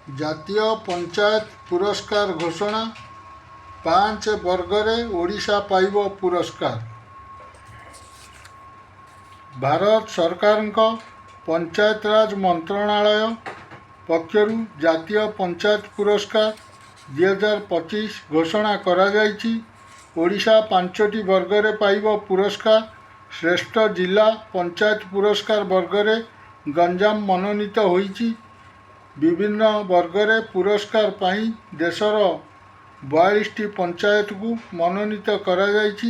ଜାତୀୟ ପଞ୍ଚାୟତ ପୁରସ୍କାର ଘୋଷଣା। 5 ବର୍ଗରେ ଓଡ଼ିଶା ପାଇବ ପୁରସ୍କାର। ଭାରତ ସରକାରଙ୍କ ପଞ୍ଚାୟତରାଜ ମନ୍ତ୍ରଣାଳୟ ପକ୍ଷରୁ ଜାତୀୟ ପଞ୍ଚାୟତ ପୁରସ୍କାର 2025 ଘୋଷଣା କରାଯାଇଛି। ଓଡ଼ିଶା 5ଟି ବର୍ଗରେ ପାଇବ ପୁରସ୍କାର। ଶ୍ରେଷ୍ଠ ଜିଲ୍ଲା ପଞ୍ଚାୟତ ପୁରସ୍କାର ବର୍ଗରେ ଗଞ୍ଜାମ ମନୋନୀତ ହୋଇଛି। ବିଭିନ୍ନ ବର୍ଗରେ ପୁରସ୍କାର ପାଇଁ ଦେଶର 42ଟି ପଞ୍ଚାୟତକୁ ମନୋନୀତ କରାଯାଇଛି।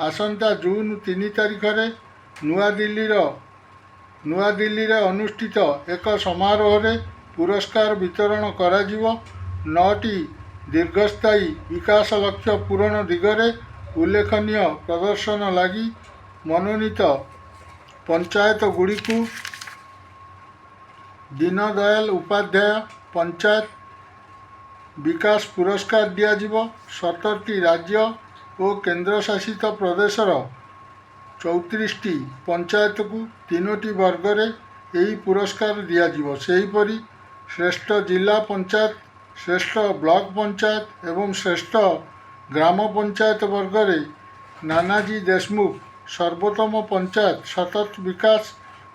ଆସନ୍ତା ଜୁନ୍ 3 ତାରିଖରେ ନୂଆଦିଲ୍ଲୀରେ ଅନୁଷ୍ଠିତ ଏକ ସମାରୋହରେ ପୁରସ୍କାର ବିତରଣ କରାଯିବ। 9ଟି ଦୀର୍ଘସ୍ଥାୟୀ ବିକାଶ ଲକ୍ଷ୍ୟ ପୂରଣ ଦିଗରେ ଉଲ୍ଲେଖନୀୟ ପ୍ରଦର୍ଶନ ଲାଗି ମନୋନୀତ ପଞ୍ଚାୟତଗୁଡ଼ିକୁ ଦୀନଦୟାଲ ଉପାଧ୍ୟାୟ ପଞ୍ଚାୟତ ବିକାଶ ପୁରସ୍କାର ଦିଆଯିବ। 17ଟି ରାଜ୍ୟ ଓ କେନ୍ଦ୍ରଶାସିତ ପ୍ରଦେଶର 34ଟି ପଞ୍ଚାୟତକୁ 3ଟି ବର୍ଗରେ ଏହି ପୁରସ୍କାର ଦିଆଯିବ। ସେହିପରି ଶ୍ରେଷ୍ଠ ଜିଲ୍ଲା ପଞ୍ଚାୟତ, ଶ୍ରେଷ୍ଠ ବ୍ଲକ ପଞ୍ଚାୟତ ଏବଂ ଶ୍ରେଷ୍ଠ ଗ୍ରାମ ପଞ୍ଚାୟତ ବର୍ଗରେ ନାନାଜୀ ଦେଶମୁଖ ସର୍ବୋତ୍ତମ ପଞ୍ଚାୟତ ସତତ ବିକାଶ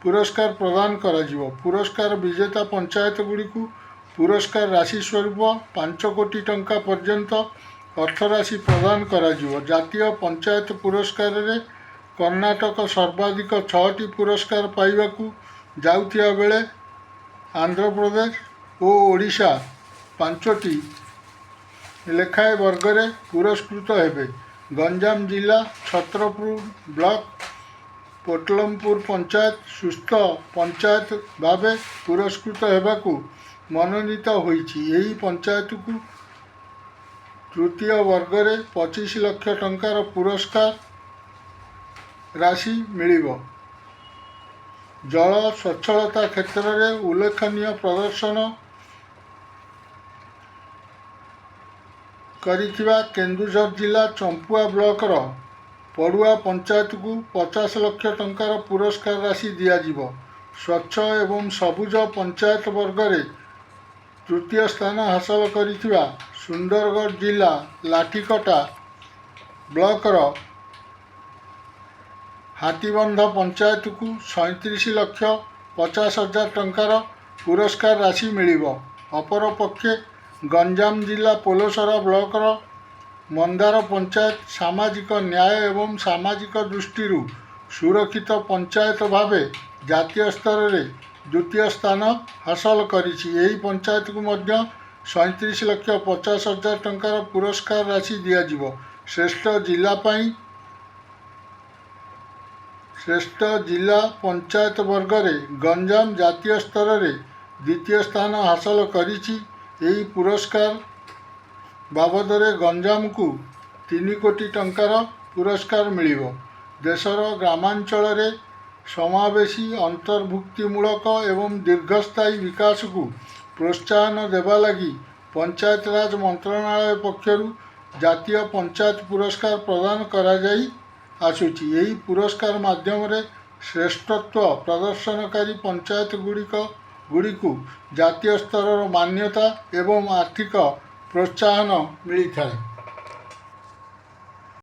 ପୁରସ୍କାର ପ୍ରଦାନ କରାଯିବ। ପୁରସ୍କାର ବିଜେତା ପଞ୍ଚାୟତଗୁଡ଼ିକୁ ପୁରସ୍କାର ରାଶି ସ୍ୱରୂପ 5 କୋଟି ଟଙ୍କା ପର୍ଯ୍ୟନ୍ତ ଅର୍ଥରାଶି ପ୍ରଦାନ କରାଯିବ। ଜାତୀୟ ପଞ୍ଚାୟତ ପୁରସ୍କାରରେ କର୍ଣ୍ଣାଟକ ସର୍ବାଧିକ 6ଟି ପୁରସ୍କାର ପାଇବାକୁ ଯାଉଥିବା ବେଳେ ଆନ୍ଧ୍ରପ୍ରଦେଶ ଓ ଓଡ଼ିଶା 5ଟି ଲେଖାଏଁ ବର୍ଗରେ ପୁରସ୍କୃତ ହେବେ। ଗଞ୍ଜାମ ଜିଲ୍ଲା ଛତ୍ରପୁର ବ୍ଲକ ପୋଟଲମପୁର ପଞ୍ଚାୟତ ସୁସ୍ଥ ପଞ୍ଚାୟତ ଭାବେ ପୁରସ୍କୃତ ହେବାକୁ ମନୋନୀତ ହୋଇଛି। ଏହି ପଞ୍ଚାୟତକୁ ତୃତୀୟ ବର୍ଗରେ 25 ଲକ୍ଷ ଟଙ୍କାର ପୁରସ୍କାର ରାଶି ମିଳିବ। ଜଳ ସ୍ୱଚ୍ଛଳତା କ୍ଷେତ୍ରରେ ଉଲ୍ଲେଖନୀୟ ପ୍ରଦର୍ଶନ କରିଥିବା କେନ୍ଦୁଝର ଜିଲ୍ଲା ଚମ୍ପୁଆ ବ୍ଲକର ପଡ଼ୁଆ ପଞ୍ଚାୟତକୁ 50 ଲକ୍ଷ ଟଙ୍କାର ପୁରସ୍କାର ରାଶି ଦିଆଯିବ। ସ୍ୱଚ୍ଛ ଏବଂ ସବୁଜ ପଞ୍ଚାୟତ ବର୍ଗରେ ତୃତୀୟ ସ୍ଥାନ ହାସଲ କରିଥିବା ସୁନ୍ଦରଗଡ଼ ଜିଲ୍ଲା ଲାଠିକଟା ବ୍ଲକର ହାତୀବନ୍ଧ ପଞ୍ଚାୟତକୁ 37 ଲକ୍ଷ 50 ହଜାର ଟଙ୍କାର ପୁରସ୍କାର ରାଶି ମିଳିବ। ଅପରପକ୍ଷେ ଗଞ୍ଜାମ ଜିଲ୍ଲା ପୋଲସରା ବ୍ଲକର ମନ୍ଦାର ପଞ୍ଚାୟତ ସାମାଜିକ ନ୍ୟାୟ ଏବଂ ସାମାଜିକ ଦୃଷ୍ଟିରୁ ସୁରକ୍ଷିତ ପଞ୍ଚାୟତ ଭାବେ ଜାତୀୟ ସ୍ତରରେ ଦ୍ୱିତୀୟ ସ୍ଥାନ ହାସଲ କରିଛି। ଏହି ପଞ୍ଚାୟତକୁ ମଧ୍ୟ 37 ଲକ୍ଷ 50 ହଜାର ଟଙ୍କାର ପୁରସ୍କାର ରାଶି ଦିଆଯିବ। ଶ୍ରେଷ୍ଠ ଜିଲ୍ଲା ପଞ୍ଚାୟତ ବର୍ଗରେ ଗଞ୍ଜାମ ଜାତୀୟ ସ୍ତରରେ ଦ୍ୱିତୀୟ ସ୍ଥାନ ହାସଲ କରିଛି। ଏହି ପୁରସ୍କାର ବାବଦରେ ଗଞ୍ଜାମକୁ 3 କୋଟି ଟଙ୍କାର ପୁରସ୍କାର ମିଳିବ। ଦେଶର ଗ୍ରାମାଞ୍ଚଳରେ ସମାବେଶୀ ଅନ୍ତର୍ଭୁକ୍ତିମୂଳକ ଏବଂ ଦୀର୍ଘସ୍ଥାୟୀ ବିକାଶକୁ ପ୍ରୋତ୍ସାହନ ଦେବା ଲାଗି ପଞ୍ଚାୟତରାଜ ମନ୍ତ୍ରଣାଳୟ ପକ୍ଷରୁ ଜାତୀୟ ପଞ୍ଚାୟତ ପୁରସ୍କାର ପ୍ରଦାନ କରାଯାଇ ଆସୁଛି। ଏହି ପୁରସ୍କାର ମାଧ୍ୟମରେ ଶ୍ରେଷ୍ଠତ୍ୱ ପ୍ରଦର୍ଶନକାରୀ ପଞ୍ଚାୟତଗୁଡ଼ିକୁ ଜାତୀୟ ସ୍ତରର ମାନ୍ୟତା ଏବଂ ଆର୍ଥିକ ପ୍ରୋତ୍ସାହନ ମିଳିଥାଏ।